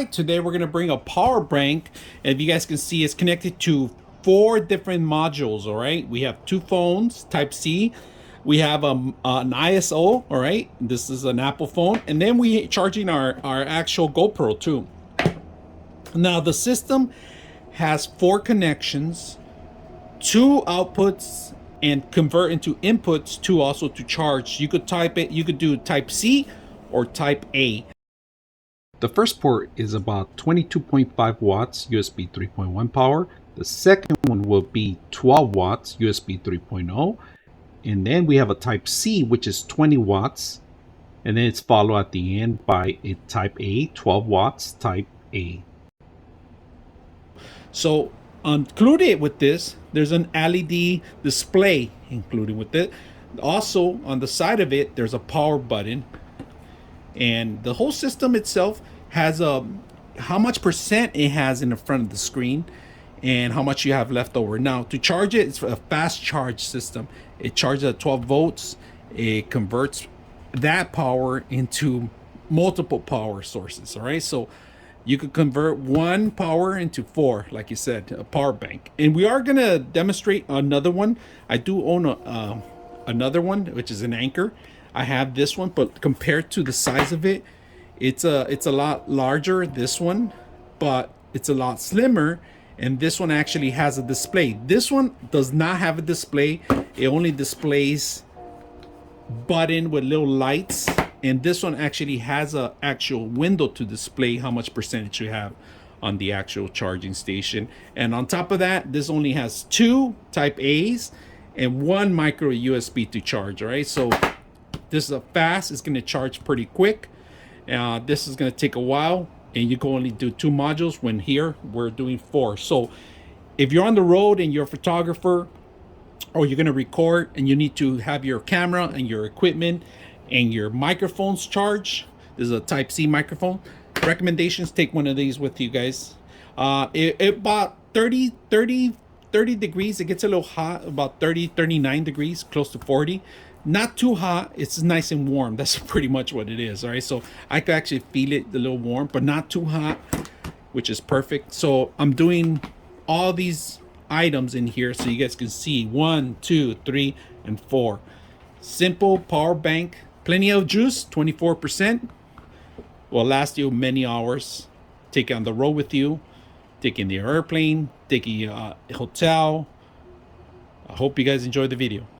Today we're going to bring a power bank, and if you guys can see, it's connected to 4 different modules. All right, we have 2 phones type C, we have an ISO. All right, this is an Apple phone, and then we charging our actual GoPro too. Now the system has 4 connections, 2 outputs, and convert into inputs to also to charge. You could do type C or type A. The first port is about 22.5 watts USB 3.1 power. The second one will be 12 watts USB 3.0. And then we have a type C, which is 20 watts. And then it's followed at the end by a type A, 12 watts type A. So included with this, there's an LED display included with it. Also on the side of it, there's a power button. And the whole system itself has how much percent it has in the front of the screen and how much you have left over. Now to charge it, it's a fast charge system. It charges at 12 volts. It converts that power into multiple power sources. All right, so you could convert one power into 4, like you said, a power bank. And we are gonna demonstrate another one. I do own another one, which is an Anchor. I have this one, but compared to the size of it, it's a lot larger, this one, but it's a lot slimmer. And this one actually has a display. This one does not have a display. It only displays button with little lights. And this one actually has a actual window to display how much percentage you have on the actual charging station. And on top of that, this only has 2 type A's and 1 micro USB to charge. All right, so this is a fast. It's going to charge pretty quick. This is going to take a while, and you can only do 2 modules, when here we're doing 4. So if you're on the road and you're a photographer, or you're going to record and you need to have your camera and your equipment and your microphones charged, this is a type C microphone. Recommendations: take one of these with you guys. It about 30 degrees. It gets a little hot, about 39 degrees, close to 40. Not too hot. It's nice and warm. That's pretty much what it is. All right, so I could actually feel it a little warm, but not too hot, which is perfect. So I'm doing all these items in here so you guys can see 1, 2, 3, and 4. Simple power bank, plenty of juice, 24%. Will last you many hours. Take it on the road with you, take it in the airplane, take it in a hotel. I hope you guys enjoyed the video.